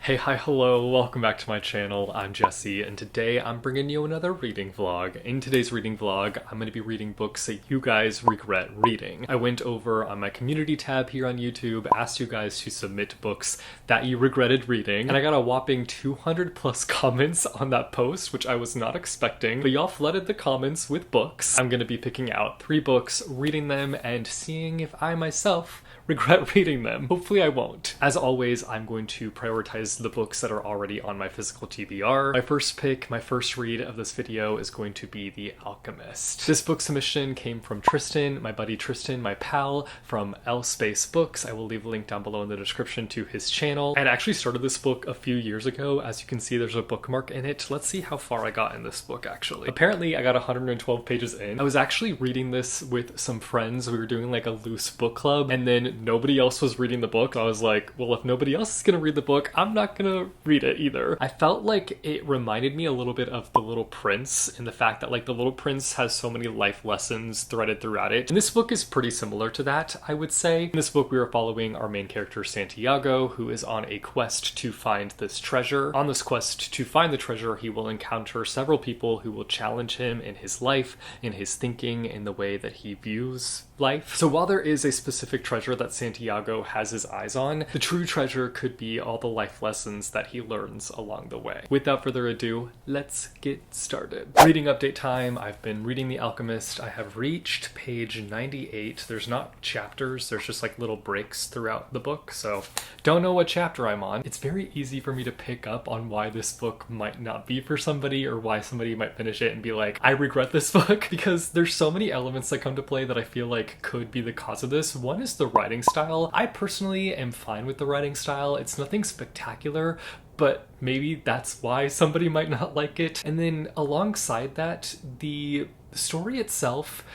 Hey, hi, hello, welcome back to my channel. I'm Jesse, and today I'm bringing you another reading vlog. In today's reading vlog, I'm going to be reading books that you guys regret reading. I went over on my community tab here on YouTube, asked you guys to submit books that you regretted reading, and I got a whopping 200 plus comments on that post, which I was not expecting, but y'all flooded the comments with books. I'm going to be picking out 3 books, reading them, and seeing if I myself regret reading them. Hopefully I won't. As always, I'm going to prioritize the books that are already on my physical TBR. My first pick, my first read of this video is going to be The Alchemist. This book submission came from Tristan, my buddy Tristan, my pal from L Space Books. I will leave a link down below in the description to his channel. I actually started this book a few years ago. As you can see, there's a bookmark in it. Let's see how far I got in this book actually. Apparently I got 112 pages in. I was actually reading this with some friends. We were doing like a loose book club, and then nobody else was reading the book. I was like, well, if nobody else is gonna read the book, I'm not gonna read it either. I felt like it reminded me a little bit of The Little Prince in the fact that like The Little Prince has so many life lessons threaded throughout it. And this book is pretty similar to that, I would say. In this book, we are following our main character, Santiago, who is on a quest to find this treasure. On this quest to find the treasure, he will encounter several people who will challenge him in his life, in his thinking, in the way that he views life. So while there is a specific treasure that Santiago has his eyes on, the true treasure could be all the life lessons that he learns along the way. Without further ado, let's get started. Reading update time. I've been reading The Alchemist. I have reached page 98. There's not chapters, there's just like little breaks throughout the book, so don't know what chapter I'm on. It's very easy for me to pick up on why this book might not be for somebody, or why somebody might finish it and be like, I regret this book, because there's so many elements that come to play that I feel like could be the cause of this. One is the writing style. I personally am fine with the writing style. It's nothing spectacular, but maybe that's why somebody might not like it. And then alongside that, the story itself,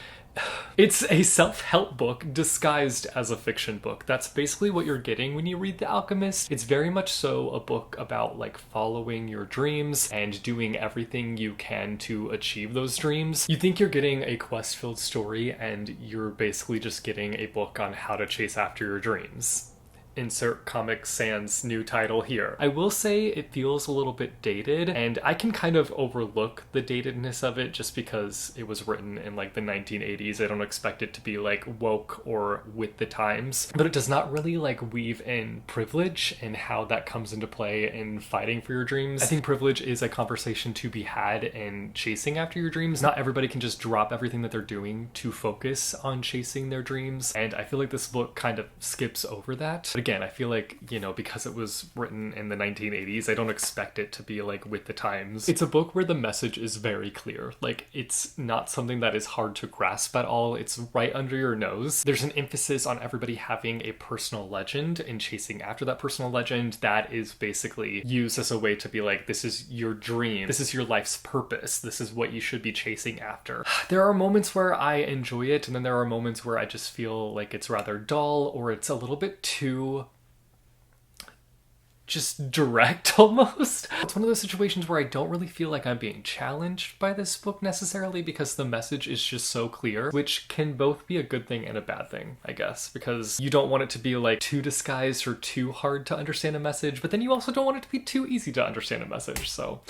it's a self-help book disguised as a fiction book. That's basically what you're getting when you read The Alchemist. It's very much so a book about like following your dreams and doing everything you can to achieve those dreams. You think you're getting a quest-filled story, and you're basically just getting a book on how to chase after your dreams. Insert Comic Sans new title here. I will say it feels a little bit dated, and I can kind of overlook the datedness of it just because it was written in like the 1980s. I don't expect it to be like woke or with the times, but it does not really like weave in privilege and how that comes into play in fighting for your dreams. I think privilege is a conversation to be had in chasing after your dreams. Not everybody can just drop everything that they're doing to focus on chasing their dreams, and I feel like this book kind of skips over that. But again, I feel like, you know, because it was written in the 1980s, I don't expect it to be like with the times. It's a book where the message is very clear. Like, it's not something that is hard to grasp at all. It's right under your nose. There's an emphasis on everybody having a personal legend and chasing after that personal legend that is basically used as a way to be like, this is your dream. This is your life's purpose. This is what you should be chasing after. There are moments where I enjoy it, and then there are moments where I just feel like it's rather dull, or it's a little bit too just direct almost. It's one of those situations where I don't really feel like I'm being challenged by this book necessarily, because the message is just so clear, which can both be a good thing and a bad thing, I guess, because you don't want it to be like too disguised or too hard to understand a message, but then you also don't want it to be too easy to understand a message. So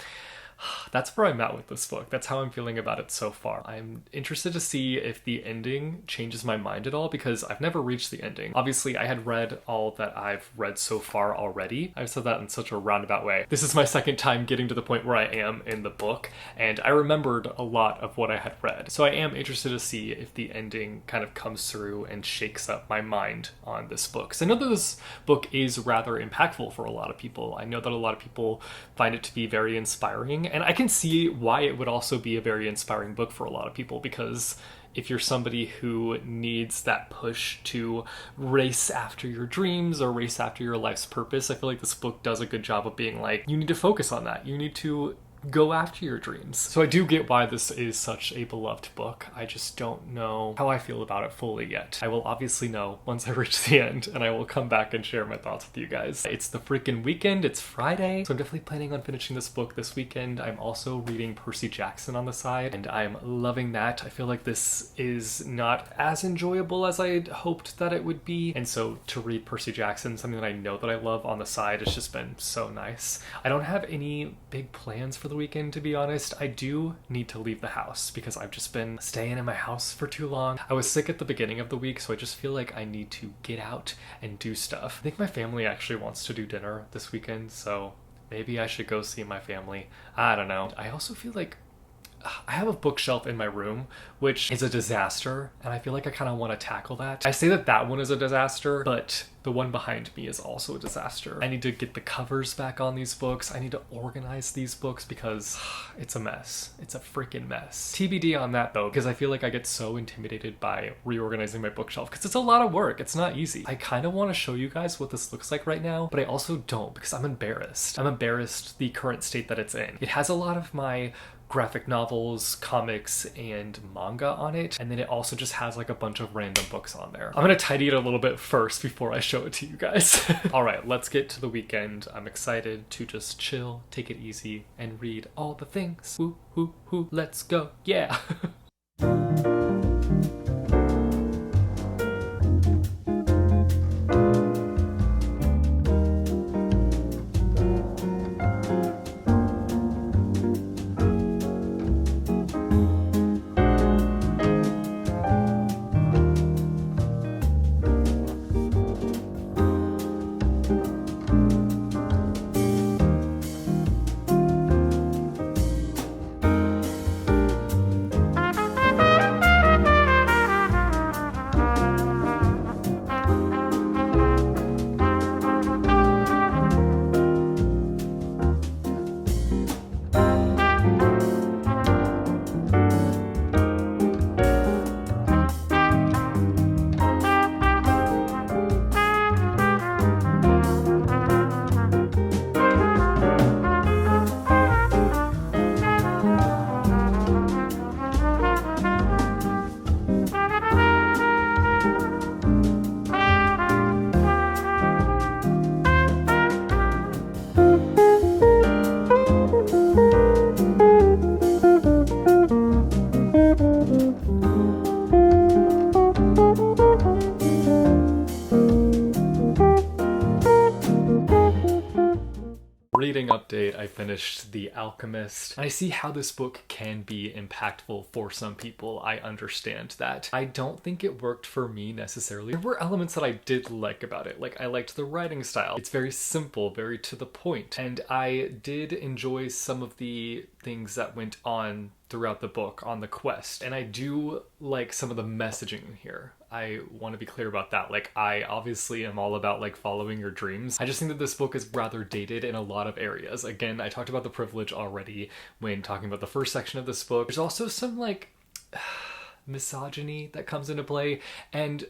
that's where I'm at with this book. That's how I'm feeling about it so far. I'm interested to see if the ending changes my mind at all, because I've never reached the ending. Obviously, I had read all that I've read so far already. I've said that in such a roundabout way. This is my second time getting to the point where I am in the book, and I remembered a lot of what I had read. So I am interested to see if the ending kind of comes through and shakes up my mind on this book. Because I know that this book is rather impactful for a lot of people. I know that a lot of people find it to be very inspiring, and I can see why it would also be a very inspiring book for a lot of people, because if you're somebody who needs that push to race after your dreams or race after your life's purpose, I feel like this book does a good job of being like, you need to focus on that. You need to Go after your dreams. So I do get why this is such a beloved book. I just don't know how I feel about it fully yet. I will obviously know once I reach the end, and I will come back and share my thoughts with you guys. It's the freaking weekend. It's Friday, so I'm definitely planning on finishing this book this weekend. I'm also reading Percy Jackson on the side, and I'm loving that. I feel like this is not as enjoyable as I had hoped that it would be, and so to read Percy Jackson, something that I know that I love on the side, it's just been so nice. I don't have any big plans for the weekend, to be honest. I do need to leave the house because I've just been staying in my house for too long. I was sick at the beginning of the week, so I just feel like I need to get out and do stuff. I think my family actually wants to do dinner this weekend, so maybe I should go see my family. I don't know. I also feel like I have a bookshelf in my room, which is a disaster, and I feel like I kind of want to tackle that. I say that that one is a disaster, but the one behind me is also a disaster. I need to get the covers back on these books. I need to organize these books because it's a mess. It's a freaking mess. TBD on that though, because I feel like I get so intimidated by reorganizing my bookshelf because it's a lot of work. It's not easy. I kind of want to show you guys what this looks like right now, but I also don't because I'm embarrassed. I'm embarrassed the current state that it's in. It has a lot of my graphic novels, comics, and manga on it, and then it also just has like a bunch of random books on there. I'm gonna tidy it a little bit first before I show it to you guys. Alright, let's get to the weekend. I'm excited to just chill, take it easy, and read all the things. Woo, woo, woo, let's go, yeah! Reading update, I finished The Alchemist. I see how this book can be impactful for some people. I understand that. I don't think it worked for me necessarily. There were elements that I did like about it. Like, I liked the writing style. It's very simple, very to the point. And I did enjoy some of the things that went on throughout the book on the quest. And I do like some of the messaging here. I want to be clear about that. Like, I obviously am all about like following your dreams. I just think that this book is rather dated in a lot of areas. Again, I talked about the privilege already when talking about the first section of this book. There's also some like misogyny that comes into play, and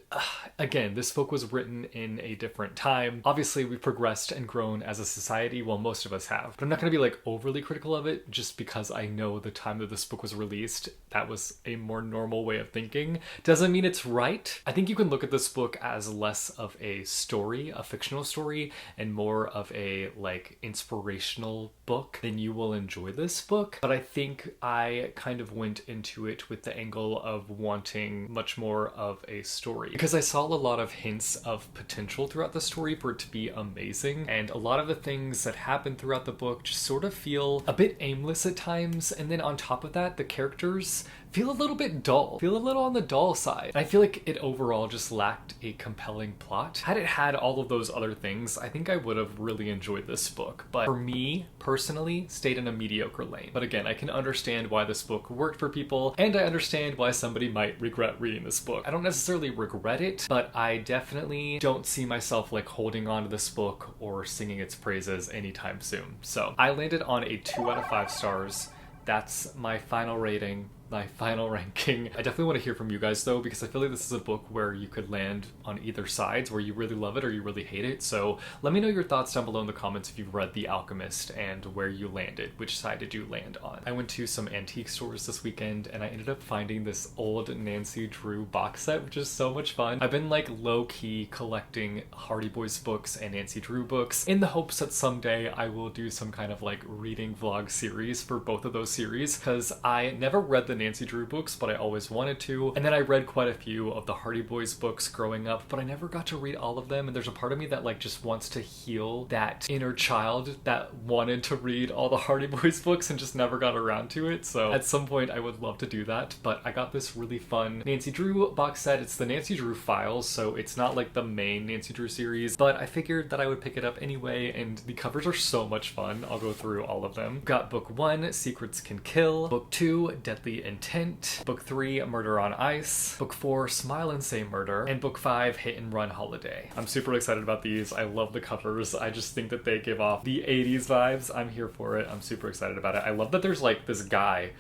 again, this book was written in a different time. Obviously, we've progressed and grown as a society, well, most of us have, but I'm not going to be like overly critical of it just because I know the time that this book was released, that was a more normal way of thinking. Doesn't mean it's right. I think you can look at this book as less of a story, a fictional story, and more of a like inspirational book. Then you will enjoy this book. But I think I kind of went into it with the angle of wanting much more of a story because I saw a lot of hints of potential throughout the story for it to be amazing, and a lot of the things that happen throughout the book just sort of feel a bit aimless at times, and then on top of that, the characters feel a little bit dull, feel a little on the dull side. And I feel like it overall just lacked a compelling plot. Had it had all of those other things, I think I would have really enjoyed this book, but for me personally, stayed in a mediocre lane. But again, I can understand why this book worked for people, and I understand why somebody might regret reading this book. I don't necessarily regret it, but I definitely don't see myself like holding on to this book or singing its praises anytime soon. So I landed on a 2 out of 5 stars. That's my final rating. my final ranking. I definitely want to hear from you guys though, because I feel like this is a book where you could land on either sides, where you really love it or you really hate it. So let me know your thoughts down below in the comments if you've read The Alchemist and where you landed. Which side did you land on? I went to some antique stores this weekend and I ended up finding this old Nancy Drew box set, which is so much fun. I've been like low-key collecting Hardy Boys books and Nancy Drew books in the hopes that someday I will do some kind of like reading vlog series for both of those series, because I never read the Nancy Drew books, but I always wanted to. And then I read quite a few of the Hardy Boys books growing up, but I never got to read all of them. And there's a part of me that like just wants to heal that inner child that wanted to read all the Hardy Boys books and just never got around to it. So at some point I would love to do that, but I got this really fun Nancy Drew box set. It's the Nancy Drew files, so it's not like the main Nancy Drew series, but I figured that I would pick it up anyway, and the covers are so much fun. I'll go through all of them. Got book 1, Secrets Can Kill, book 2, Deadly Intent, book 3, Murder on Ice, book 4, Smile and Say Murder, and book 5, Hit and Run Holiday. I'm super excited about these. I love the covers. I just think that they give off the 80s vibes. I'm here for it. I'm super excited about it. I love that there's like this guy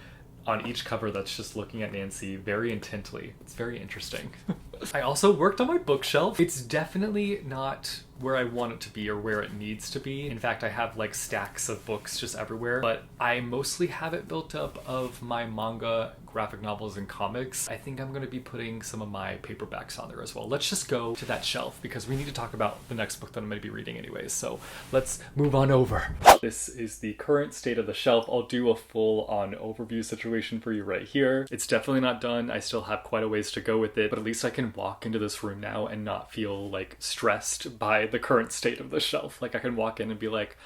on each cover that's just looking at Nancy very intently. It's very interesting. I also worked on my bookshelf. It's definitely not where I want it to be or where it needs to be. In fact, I have like stacks of books just everywhere, but I mostly have it built up of my manga, graphic novels, and comics. I think I'm going to be putting some of my paperbacks on there as well. Let's just go to that shelf because we need to talk about the next book that I'm going to be reading anyways. So let's move on over. This is the current state of the shelf. I'll do a full-on overview situation for you right here. It's definitely not done. I still have quite a ways to go with it, but at least I can walk into this room now and not feel like stressed by the current state of the shelf. Like I can walk in and be like,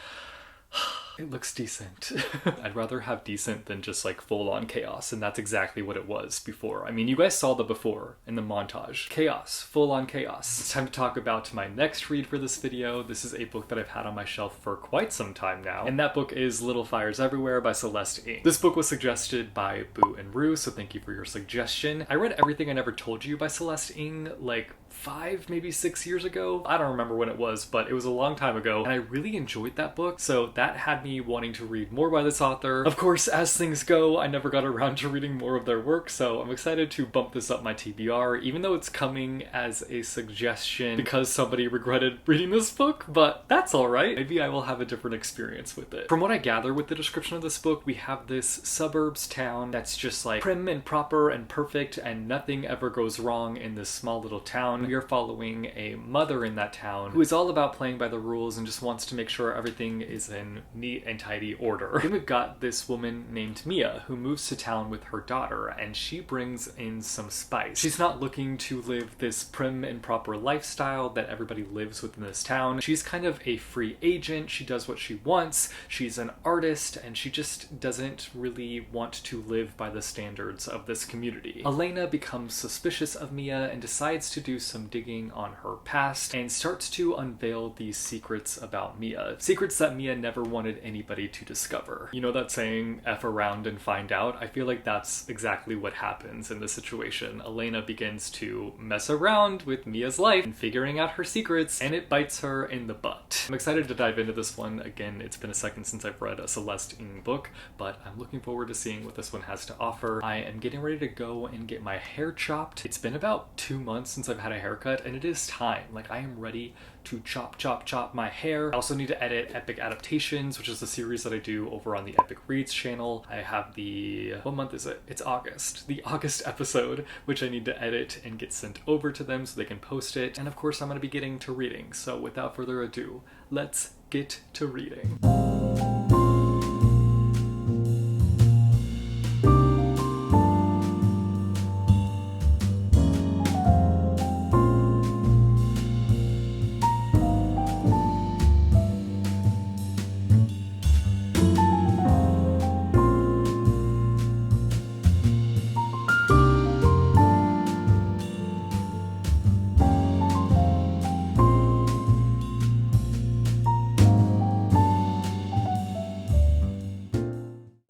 it looks decent. I'd rather have decent than just like full-on chaos, and that's exactly what it was before. I mean, you guys saw the before in the montage. Chaos, full-on chaos. It's time to talk about my next read for this video. This is a book that I've had on my shelf for quite some time now, and that book is Little Fires Everywhere by Celeste Ng. This book was suggested by Boo and Rue, so thank you for your suggestion. I read Everything I Never Told You by Celeste Ng like 5, maybe 6 years ago. I don't remember when it was, but it was a long time ago, and I really enjoyed that book, so that had me wanting to read more by this author. Of course, as things go, I never got around to reading more of their work, so I'm excited to bump this up my TBR, even though it's coming as a suggestion because somebody regretted reading this book, but that's alright. Maybe I will have a different experience with it. From what I gather with the description of this book, we have this suburbs town that's just like prim and proper and perfect, and nothing ever goes wrong in this small little town. We are following a mother in that town who is all about playing by the rules and just wants to make sure everything is in neat and tidy order. Then we've got this woman named Mia who moves to town with her daughter, and she brings in some spice. She's not looking to live this prim and proper lifestyle that everybody lives within this town. She's kind of a free agent. She does what she wants. She's an artist, and she just doesn't really want to live by the standards of this community. Elena becomes suspicious of Mia and decides to do some digging on her past and starts to unveil these secrets about Mia. Secrets that Mia never wanted anybody to discover. You know that saying, F around and find out? I feel like that's exactly what happens in this situation. Elena begins to mess around with Mia's life and figuring out her secrets, and it bites her in the butt. I'm excited to dive into this one. Again, it's been a second since I've read a Celeste Ng book, but I'm looking forward to seeing what this one has to offer. I am getting ready to go and get my hair chopped. It's been about 2 months since I've had a haircut, and it is time. Like, I am ready to chop my hair. I also need to edit Epic Adaptations, which is the series that I do over on the Epic Reads channel. I have the, what month is it? It's August. The August episode, which I need to edit and get sent over to them so they can post it. And of course, I'm going to be getting to reading. So without further ado, let's get to reading.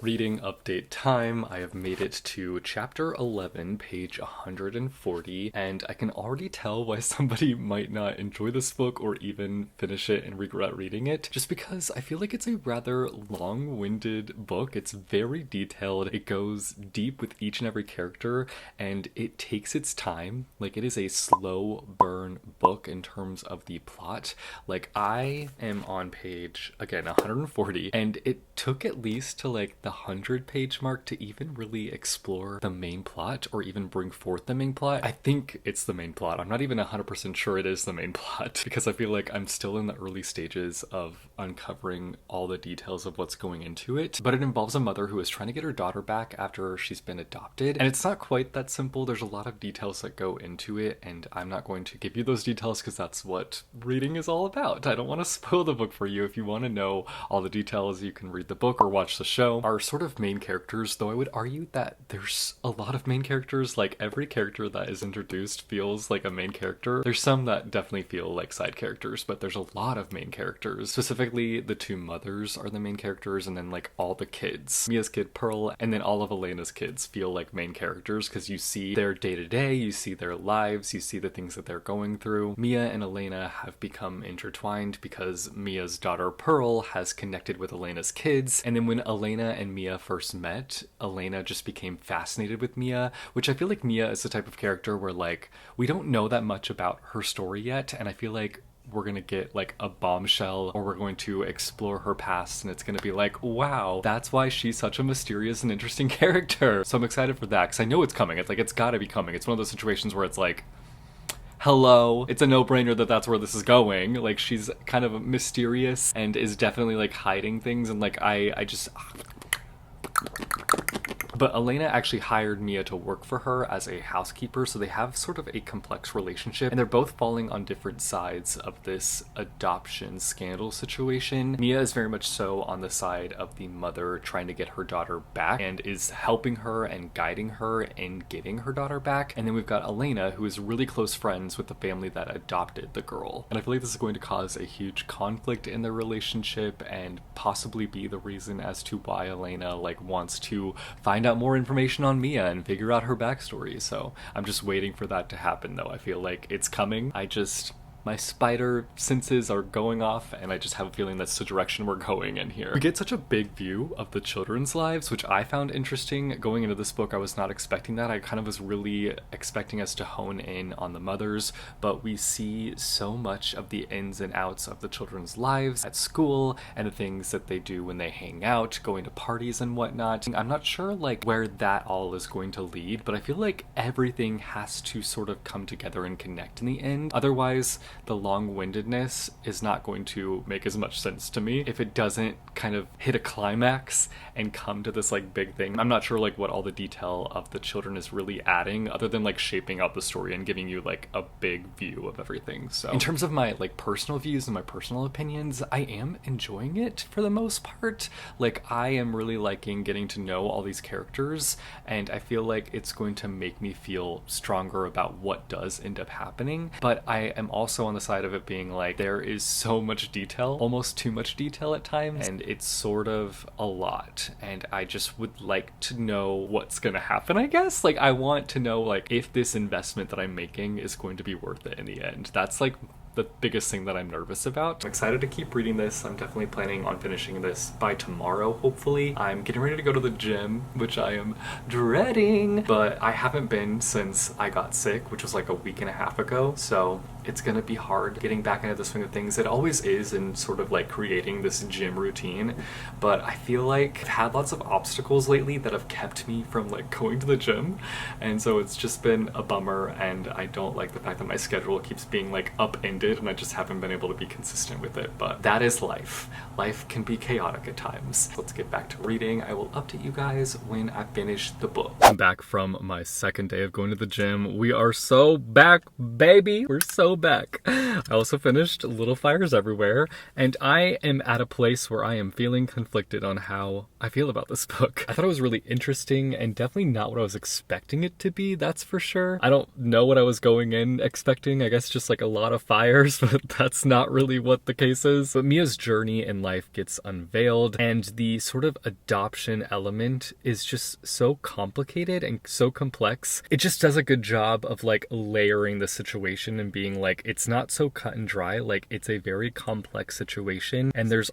Reading update time. I have made it to chapter 11, page 140, and I can already tell why somebody might not enjoy this book or even finish it and regret reading it, just because I feel like it's a rather long-winded book. It's very detailed, it goes deep with each and every character, and it takes its time. Like, it is a slow burn book in terms of the plot. Like, I am on page, again, 140, and it took at least to like the 100-page mark to even really explore the main plot or even bring forth the main plot. I think it's the main plot. I'm not even 100% sure it is the main plot because I feel like I'm still in the early stages of uncovering all the details of what's going into it. But it involves a mother who is trying to get her daughter back after she's been adopted. And it's not quite that simple. There's a lot of details that go into it, and I'm not going to give you those details because that's what reading is all about. I don't want to spoil the book for you. If you want to know all the details, you can read the book or watch the show. Our sort of main characters, though I would argue that there's a lot of main characters. Like, every character that is introduced feels like a main character. There's some that definitely feel like side characters, but there's a lot of main characters. Specifically, the two mothers are the main characters, and then like all the kids. Mia's kid Pearl, and then all of Elena's kids feel like main characters because you see their day-to-day, you see their lives, you see the things that they're going through. Mia and Elena have become intertwined because Mia's daughter Pearl has connected with Elena's kids, and then when Elena and Mia first met, Elena just became fascinated with Mia, which I feel like Mia is the type of character where like we don't know that much about her story yet, and I feel like we're gonna get like a bombshell, or we're going to explore her past and it's gonna be like, wow, that's why she's such a mysterious and interesting character. So I'm excited for that because I know it's coming. It's like, it's gotta be coming. It's one of those situations where it's like, hello, it's a no-brainer that that's where this is going. Like, she's kind of mysterious and is definitely like hiding things, and like I just but Elena actually hired Mia to work for her as a housekeeper, so they have sort of a complex relationship, and they're both falling on different sides of this adoption scandal situation. Mia is very much so on the side of the mother trying to get her daughter back and is helping her and guiding her in getting her daughter back. And then we've got Elena, who is really close friends with the family that adopted the girl. And I feel like this is going to cause a huge conflict in their relationship and possibly be the reason as to why Elena like wants to find out more information on Mia and figure out her backstory. So I'm just waiting for that to happen, though. I feel like it's coming. My spider senses are going off, and I just have a feeling that's the direction we're going in here. We get such a big view of the children's lives, which I found interesting. Going into this book, I was not expecting that. I kind of was really expecting us to hone in on the mothers, but we see so much of the ins and outs of the children's lives at school and the things that they do when they hang out, going to parties and whatnot. I'm not sure like where that all is going to lead, but I feel like everything has to sort of come together and connect in the end. Otherwise, the long-windedness is not going to make as much sense to me if it doesn't kind of hit a climax and come to this like big thing. I'm not sure like what all the detail of the children is really adding, other than like shaping out the story and giving you like a big view of everything. So in terms of my like personal views and my personal opinions, I am enjoying it for the most part. Like, I am really liking getting to know all these characters, and I feel like it's going to make me feel stronger about what does end up happening. But I am also on the side of it being like, there is so much detail, almost too much detail at times, and it's sort of a lot, and I just would like to know what's gonna happen, I guess. Like, I want to know like if this investment that I'm making is going to be worth it in the end. That's like the biggest thing that I'm nervous about. I'm excited to keep reading this. I'm definitely planning on finishing this by tomorrow, hopefully. I'm getting ready to go to the gym, which I am dreading, but I haven't been since I got sick, which was like a week and a half ago, so it's gonna be hard getting back into the swing of things. It always is in sort of like creating this gym routine, but I feel like I've had lots of obstacles lately that have kept me from like going to the gym, and so it's just been a bummer, and I don't like the fact that my schedule keeps being like upended and I just haven't been able to be consistent with it. But that is life. Life can be chaotic at times. Let's get back to reading. I will update you guys when I finish the book. I'm back from my second day of going to the gym. We are so back, baby. We're so so back. I also finished Little Fires Everywhere, and I am at a place where I am feeling conflicted on how I feel about this book. I thought it was really interesting and definitely not what I was expecting it to be, that's for sure. I don't know what I was going in expecting. I guess just like a lot of fires, but that's not really what the case is. But Mia's journey in life gets unveiled, and the sort of adoption element is just so complicated and so complex. It just does a good job of like layering the situation and being like, it's not so cut and dry. Like, it's a very complex situation, and there's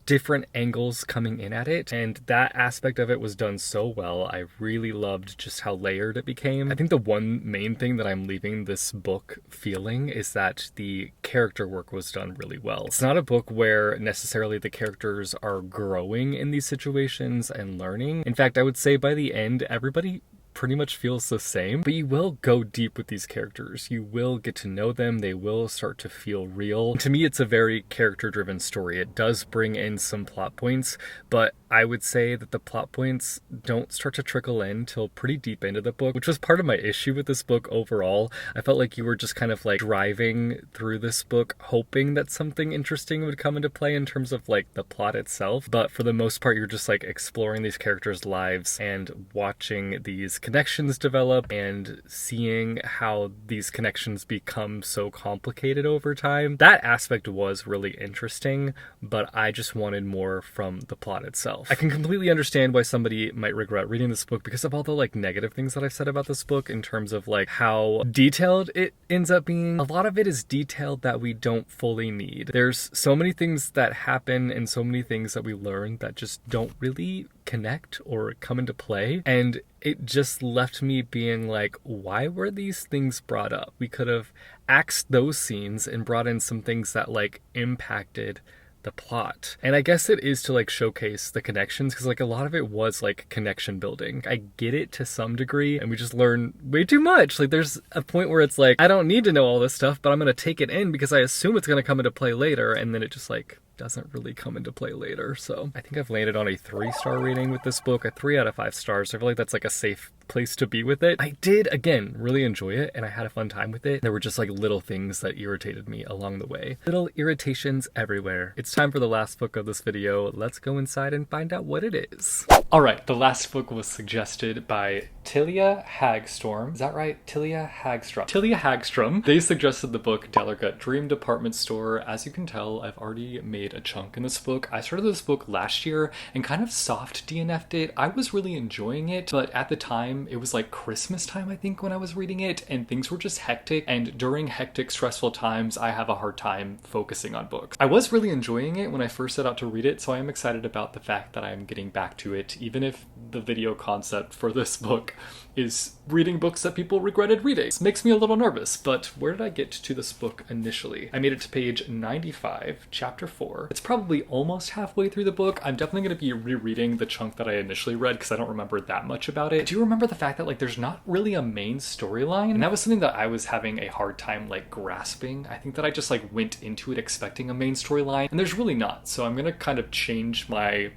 different angles coming in at it, and that aspect of it was done so well. I really loved just how layered it became. I think the one main thing that I'm leaving this book feeling is that the character work was done really well. It's not a book where necessarily the characters are growing in these situations and learning. In fact, I would say by the end, everybody pretty much feels the same, but you will go deep with these characters. You will get to know them. They will start to feel real. To me, it's a very character-driven story. It does bring in some plot points, but I would say that the plot points don't start to trickle in till pretty deep into the book, which was part of my issue with this book overall. I felt like you were just kind of like driving through this book hoping that something interesting would come into play in terms of like the plot itself, but for the most part you're just like exploring these characters' lives and watching these connections develop and seeing how these connections become so complicated over time. That aspect was really interesting, but I just wanted more from the plot itself. I can completely understand why somebody might regret reading this book because of all the like negative things that I've said about this book in terms of like how detailed it ends up being. A lot of it is detailed that we don't fully need. There's so many things that happen and so many things that we learn that just don't really connect or come into play, and it just left me being like, why were these things brought up? We could have axed those scenes and brought in some things that like impacted the plot. And I guess it is to like showcase the connections, because like a lot of it was like connection building. I get it to some degree, and we just learn way too much. Like there's a point where it's like, I don't need to know all this stuff, but I'm gonna take it in because I assume it's gonna come into play later, and then it just like doesn't really come into play later. So I think I've landed on a 3-star rating with this book, a 3 out of 5 stars. I feel like that's like a safe place to be with it. I did, again, really enjoy it, and I had a fun time with it. There were just like little things that irritated me along the way. Little irritations everywhere. It's time for the last book of this video. Let's go inside and find out what it is. All right, the last book was suggested by Tilia Hagstrom. Is that right? Tilia Hagstrom. Tilia Hagstrom. They suggested the book Dallergut Dream Department Store. As you can tell, I've already made a chunk in this book. I started this book last year and kind of soft DNF'd it. I was really enjoying it, but at the time, it was like Christmas time, I think, when I was reading it, and things were just hectic, and during hectic, stressful times, I have a hard time focusing on books. I was really enjoying it when I first set out to read it, so I am excited about the fact that I'm getting back to it, even if the video concept for this book is reading books that people regretted reading. This makes me a little nervous, but where did I get to this book initially? I made it to page 95, chapter 4. It's probably almost halfway through the book. I'm definitely going to be rereading the chunk that I initially read because I don't remember that much about it. Do you remember the fact that like there's not really a main storyline? And that was something that I was having a hard time like grasping. I think that I just like went into it expecting a main storyline, and there's really not. So I'm going to kind of change my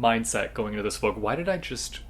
mindset going into this book. Why did I just...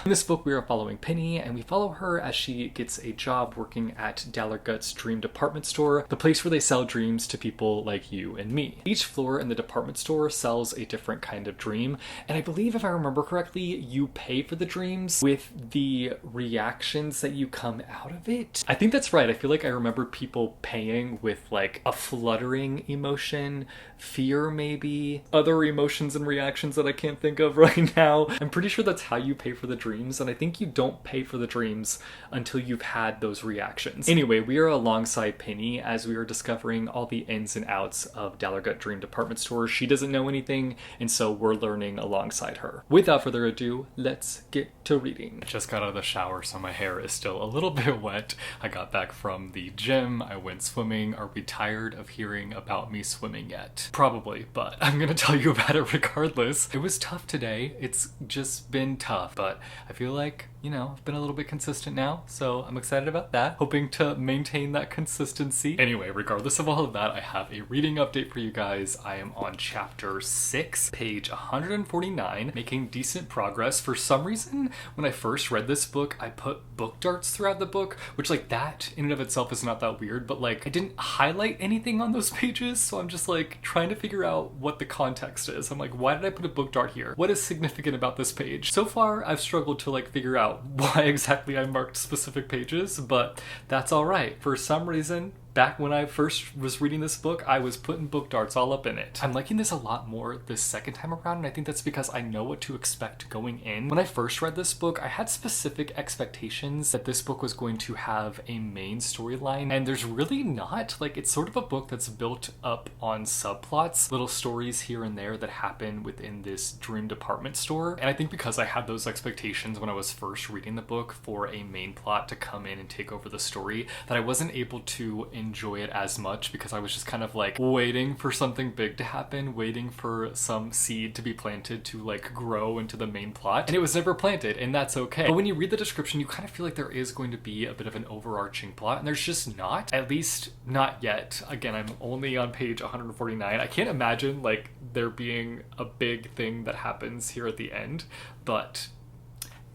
In this book, we are following Penny, and we follow her as she gets a job working at Dallergut's Dream Department Store, the place where they sell dreams to people like you and me. Each floor in the department store sells a different kind of dream, and I believe, if I remember correctly, you pay for the dreams with the reactions that you come out of it. I think that's right. I feel like I remember people paying with like a fluttering emotion, fear maybe, other emotions and reactions that I can't think of right now. I'm pretty sure that's how you pay for the dreams, and I think you don't pay for the dreams until you've had those reactions. Anyway, we are alongside Penny as we are discovering all the ins and outs of Dallergut Dream Department Store. She doesn't know anything, and so we're learning alongside her. Without further ado, let's get to reading. I just got out of the shower, so my hair is still a little bit wet. I got back from the gym, I went swimming. Are we tired of hearing about me swimming yet? Probably, but I'm gonna tell you about it regardless. It was tough today. It's just been tough, but I feel like, you know, I've been a little bit consistent now, so I'm excited about that. Hoping to maintain that consistency. Anyway, regardless of all of that, I have a reading update for you guys. I am on chapter 6, page 149, making decent progress. For some reason, when I first read this book, I put book darts throughout the book, which like that in and of itself is not that weird, but like I didn't highlight anything on those pages, so I'm just like trying to figure out what the context is. I'm like, why did I put a book dart here? What is significant about this page? So far, I've struggled to like figure out why exactly I marked specific pages, but that's all right. For some reason, back when I first was reading this book, I was putting book darts all up in it. I'm liking this a lot more this second time around, and I think that's because I know what to expect going in. When I first read this book, I had specific expectations that this book was going to have a main storyline, and there's really not. Like, it's sort of a book that's built up on subplots, little stories here and there that happen within this dream department store. And I think because I had those expectations when I was first reading the book for a main plot to come in and take over the story, that I wasn't able to enjoy it as much because I was just kind of like waiting for something big to happen, waiting for some seed to be planted to like grow into the main plot, and it was never planted, and that's okay. But when you read the description, you kind of feel like there is going to be a bit of an overarching plot, and there's just not, at least not yet. Again, I'm only on page 149. I can't imagine like there being a big thing that happens here at the end, but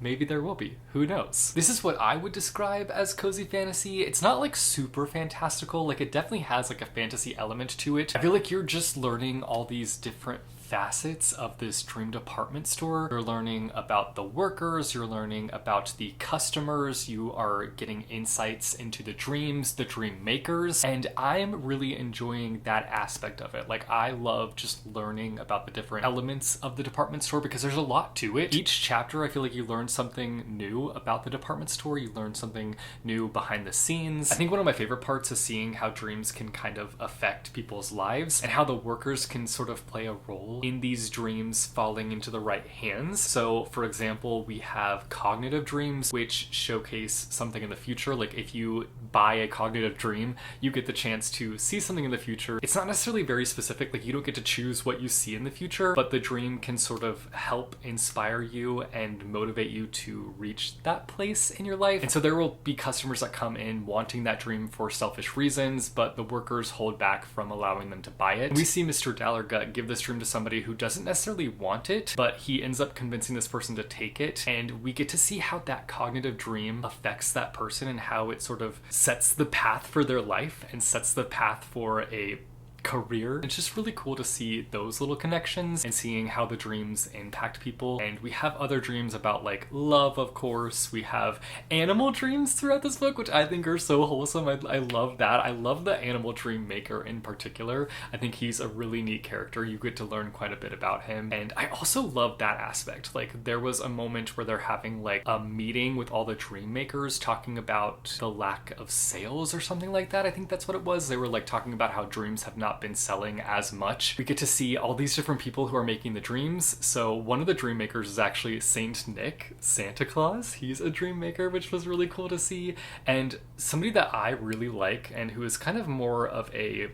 maybe there will be. Who knows? This is what I would describe as cozy fantasy. It's not like super fantastical. Like, it definitely has like a fantasy element to it. I feel like you're just learning all these different facets of this dream department store. You're learning about the workers, you're learning about the customers, you are getting insights into the dreams, the dream makers, and I'm really enjoying that aspect of it. Like, I love just learning about the different elements of the department store because there's a lot to it. Each chapter, I feel like you learn something new about the department store, you learn something new behind the scenes. I think one of my favorite parts is seeing how dreams can kind of affect people's lives and how the workers can sort of play a role in these dreams falling into the right hands. So for example, we have cognitive dreams, which showcase something in the future. Like, if you buy a cognitive dream, you get the chance to see something in the future. It's not necessarily very specific, like you don't get to choose what you see in the future, but the dream can sort of help inspire you and motivate you to reach that place in your life. And so there will be customers that come in wanting that dream for selfish reasons, but the workers hold back from allowing them to buy it. And we see Mr. Dallergut give this dream to somebody who doesn't necessarily want it, but he ends up convincing this person to take it, and we get to see how that cognitive dream affects that person and how it sort of sets the path for their life and sets the path for a career. It's just really cool to see those little connections and seeing how the dreams impact people. And we have other dreams about like love, of course. We have animal dreams throughout this book, which I think are so wholesome. I love that. I love the animal dream maker in particular. I think he's a really neat character. You get to learn quite a bit about him. And I also love that aspect. Like, there was a moment where they're having like a meeting with all the dream makers talking about the lack of sales or something like that. I think that's what it was. They were like talking about how dreams have not been selling as much. We get to see all these different people who are making the dreams. So one of the dream makers is actually Saint Nick, Santa Claus. He's a dream maker, which was really cool to see. And somebody that I really like and who is kind of more of a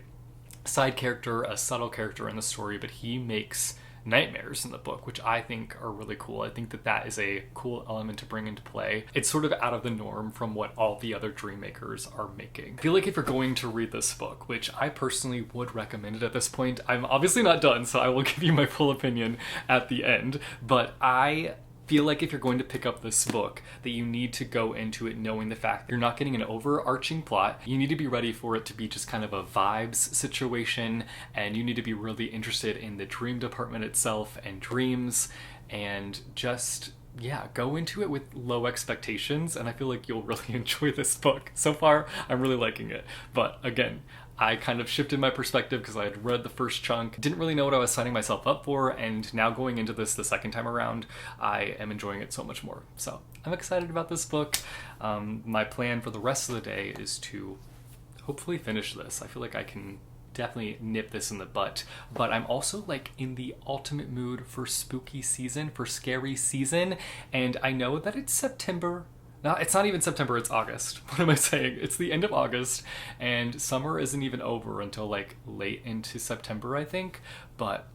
side character, a subtle character in the story, but he makes nightmares in the book, which I think are really cool. I think that that is a cool element to bring into play. It's sort of out of the norm from what all the other dream makers are making. I feel like if you're going to read this book, which I personally would recommend it at this point, I'm obviously not done, so I will give you my full opinion at the end, but I feel like if you're going to pick up this book, that you need to go into it knowing the fact that you're not getting an overarching plot. You need to be ready for it to be just kind of a vibes situation, and you need to be really interested in the dream department itself and dreams, and just go into it with low expectations, and I feel like you'll really enjoy this book. So far, I'm really liking it. But again, I kind of shifted my perspective because I had read the first chunk, didn't really know what I was signing myself up for, and now going into this the second time around, I am enjoying it so much more. So I'm excited about this book. My plan for the rest of the day is to hopefully finish this. I feel like I can definitely nip this in the butt, but I'm also like in the ultimate mood for spooky season, for scary season, and I know that it's September. No, it's not even September, it's August. What am I saying? It's the end of August, and summer isn't even over until like late into September, I think. But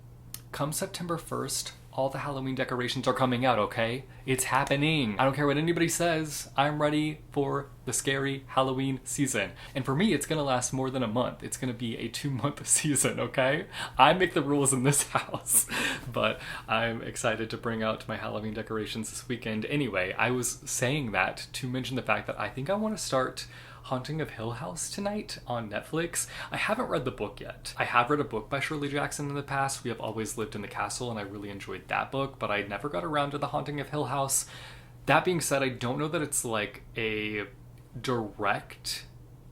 come September 1st, all the Halloween decorations are coming out, okay? It's happening. I don't care what anybody says. I'm ready for the scary Halloween season. And for me, it's gonna last more than a month. It's gonna be a 2-month season, okay? I make the rules in this house. But I'm excited to bring out my Halloween decorations this weekend. Anyway, I was saying that to mention the fact that I think I want to start Haunting of Hill House tonight on Netflix. I haven't read the book yet. I have read a book by Shirley Jackson in the past, We Have Always Lived in the Castle, and I really enjoyed that book, but I never got around to The Haunting of Hill House. That being said, I don't know that it's like a direct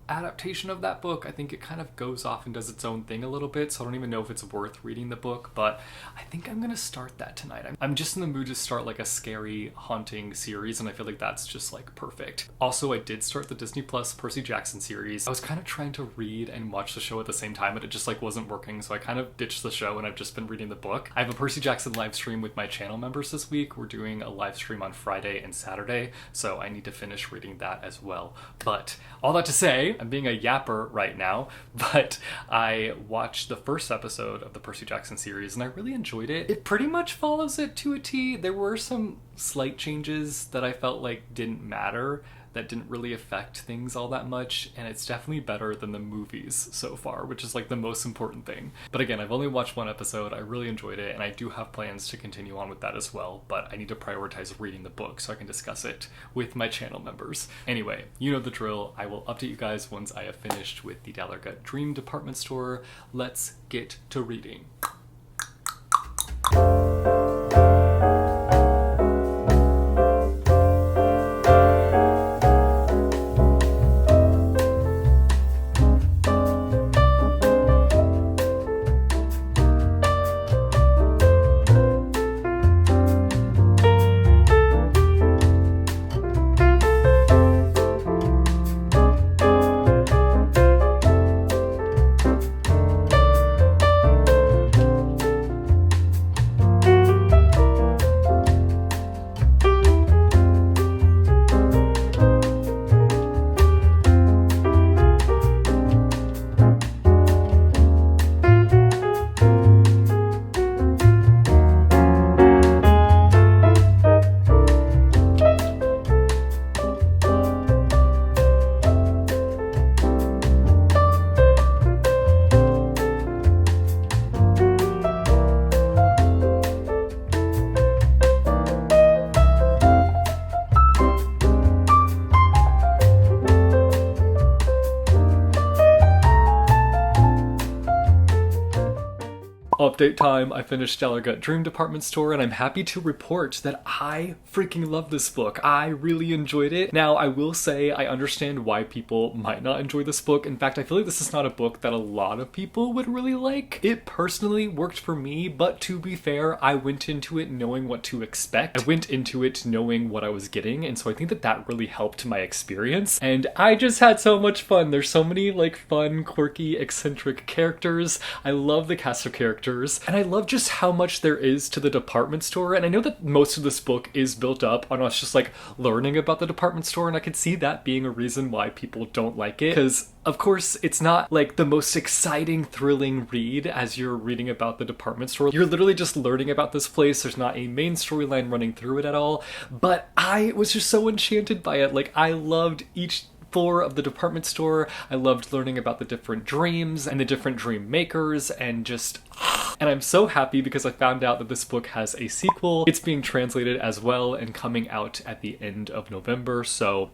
adaptation of that book. I think it kind of goes off and does its own thing a little bit, so I don't even know if it's worth reading the book, but I think I'm gonna start that tonight. I'm just in the mood to start like a scary haunting series, and I feel like that's just like perfect. Also, I did start the Disney Plus Percy Jackson series. I was kind of trying to read and watch the show at the same time, but it just like wasn't working, so I kind of ditched the show and I've just been reading the book. I have a Percy Jackson live stream with my channel members this week. We're doing a live stream on Friday and Saturday, so I need to finish reading that as well. But all that to say, I'm being a yapper right now, but I watched the first episode of the Percy Jackson series and I really enjoyed it. It pretty much follows it to a T. There were some slight changes that I felt like didn't matter, that didn't really affect things all that much, and it's definitely better than the movies so far, which is like the most important thing. But again, I've only watched one episode, I really enjoyed it, and I do have plans to continue on with that as well, but I need to prioritize reading the book so I can discuss it with my channel members. Anyway, you know the drill. I will update you guys once I have finished with the Dallergut Dream department store. Let's get to reading. Update time. I finished Dallergut Dream department store and I'm happy to report that I freaking love this book. I really enjoyed it. Now, I will say I understand why people might not enjoy this book. In fact, I feel like this is not a book that a lot of people would really like. It personally worked for me, but to be fair, I went into it knowing what to expect. I went into it knowing what I was getting, and so I think that that really helped my experience. And I just had so much fun. There's so many like fun, quirky, eccentric characters. I love the cast of characters. And I love just how much there is to the department store. And I know that most of this book is built up on us just like learning about the department store, and I could see that being a reason why people don't like it. Because of course, it's not like the most exciting, thrilling read as you're reading about the department store. You're literally just learning about this place. There's not a main storyline running through it at all. But I was just so enchanted by it. Like, I loved each floor of the department store. I loved learning about the different dreams and the different dream makers, and just... And I'm so happy because I found out that this book has a sequel. It's being translated as well and coming out at the end of November, so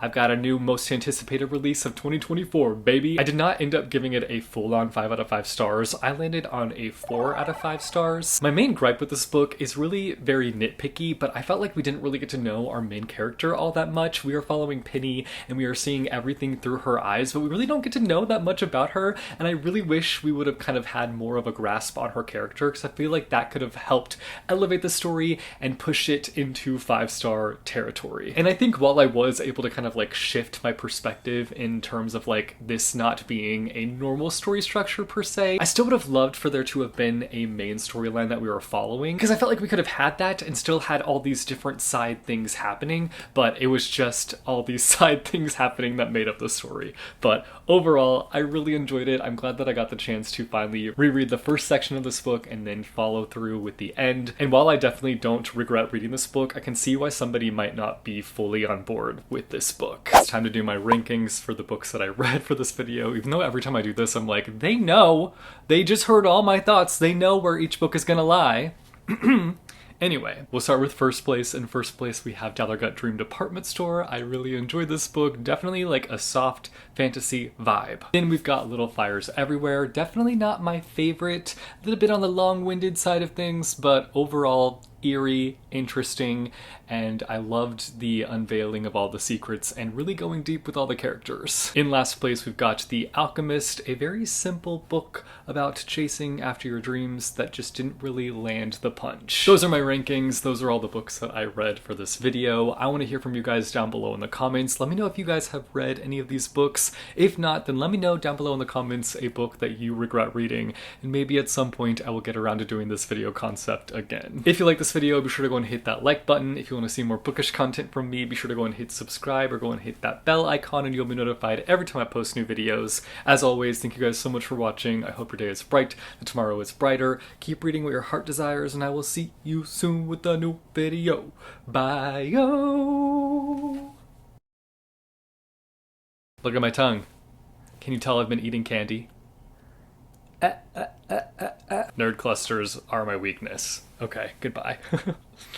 I've got a new most anticipated release of 2024, baby. I did not end up giving it a full-on 5 out of 5 stars. I landed on a 4 out of 5 stars. My main gripe with this book is really very nitpicky, but I felt like we didn't really get to know our main character all that much. We are following Penny and we are seeing everything through her eyes, but we really don't get to know that much about her, and I really wish we would have kind of had more of a grasp on her character, because I feel like that could have helped elevate the story and push it into 5-star territory. And I think while I was able to kind of like shift my perspective in terms of like this not being a normal story structure per se, I still would have loved for there to have been a main storyline that we were following, because I felt like we could have had that and still had all these different side things happening, but it was just all these side things happening that made up the story. But overall, I really enjoyed it. I'm glad that I got the chance to finally reread the first section section of this book and then follow through with the end. And while I definitely don't regret reading this book, I can see why somebody might not be fully on board with this book. It's time to do my rankings for the books that I read for this video, even though every time I do this, I'm like, they know! They just heard all my thoughts, they know where each book is gonna lie. Anyway, we'll start with first place. In first place, we have Dallergut Dream Department Store. I really enjoyed this book. Definitely like a soft fantasy vibe. Then we've got Little Fires Everywhere. Definitely not my favorite. A little bit on the long-winded side of things, but overall eerie, interesting, and I loved the unveiling of all the secrets and really going deep with all the characters. In last place, we've got The Alchemist, a very simple book about chasing after your dreams that just didn't really land the punch. Those are my rankings. Those are all the books that I read for this video. I want to hear from you guys down below in the comments. Let me know if you guys have read any of these books. If not, then let me know down below in the comments a book that you regret reading, and maybe at some point I will get around to doing this video concept again. If you like this video, be sure to go and hit that like button. If you want to see more bookish content from me, be sure to go and hit subscribe or go and hit that bell icon and you'll be notified every time I post new videos. As always, thank you guys so much for watching. I hope your day is bright, that tomorrow is brighter. Keep reading what your heart desires, and I will see you soon with a new video. Bye-o! Look at my tongue. Can you tell I've been eating candy? Nerd clusters are my weakness. Okay, goodbye.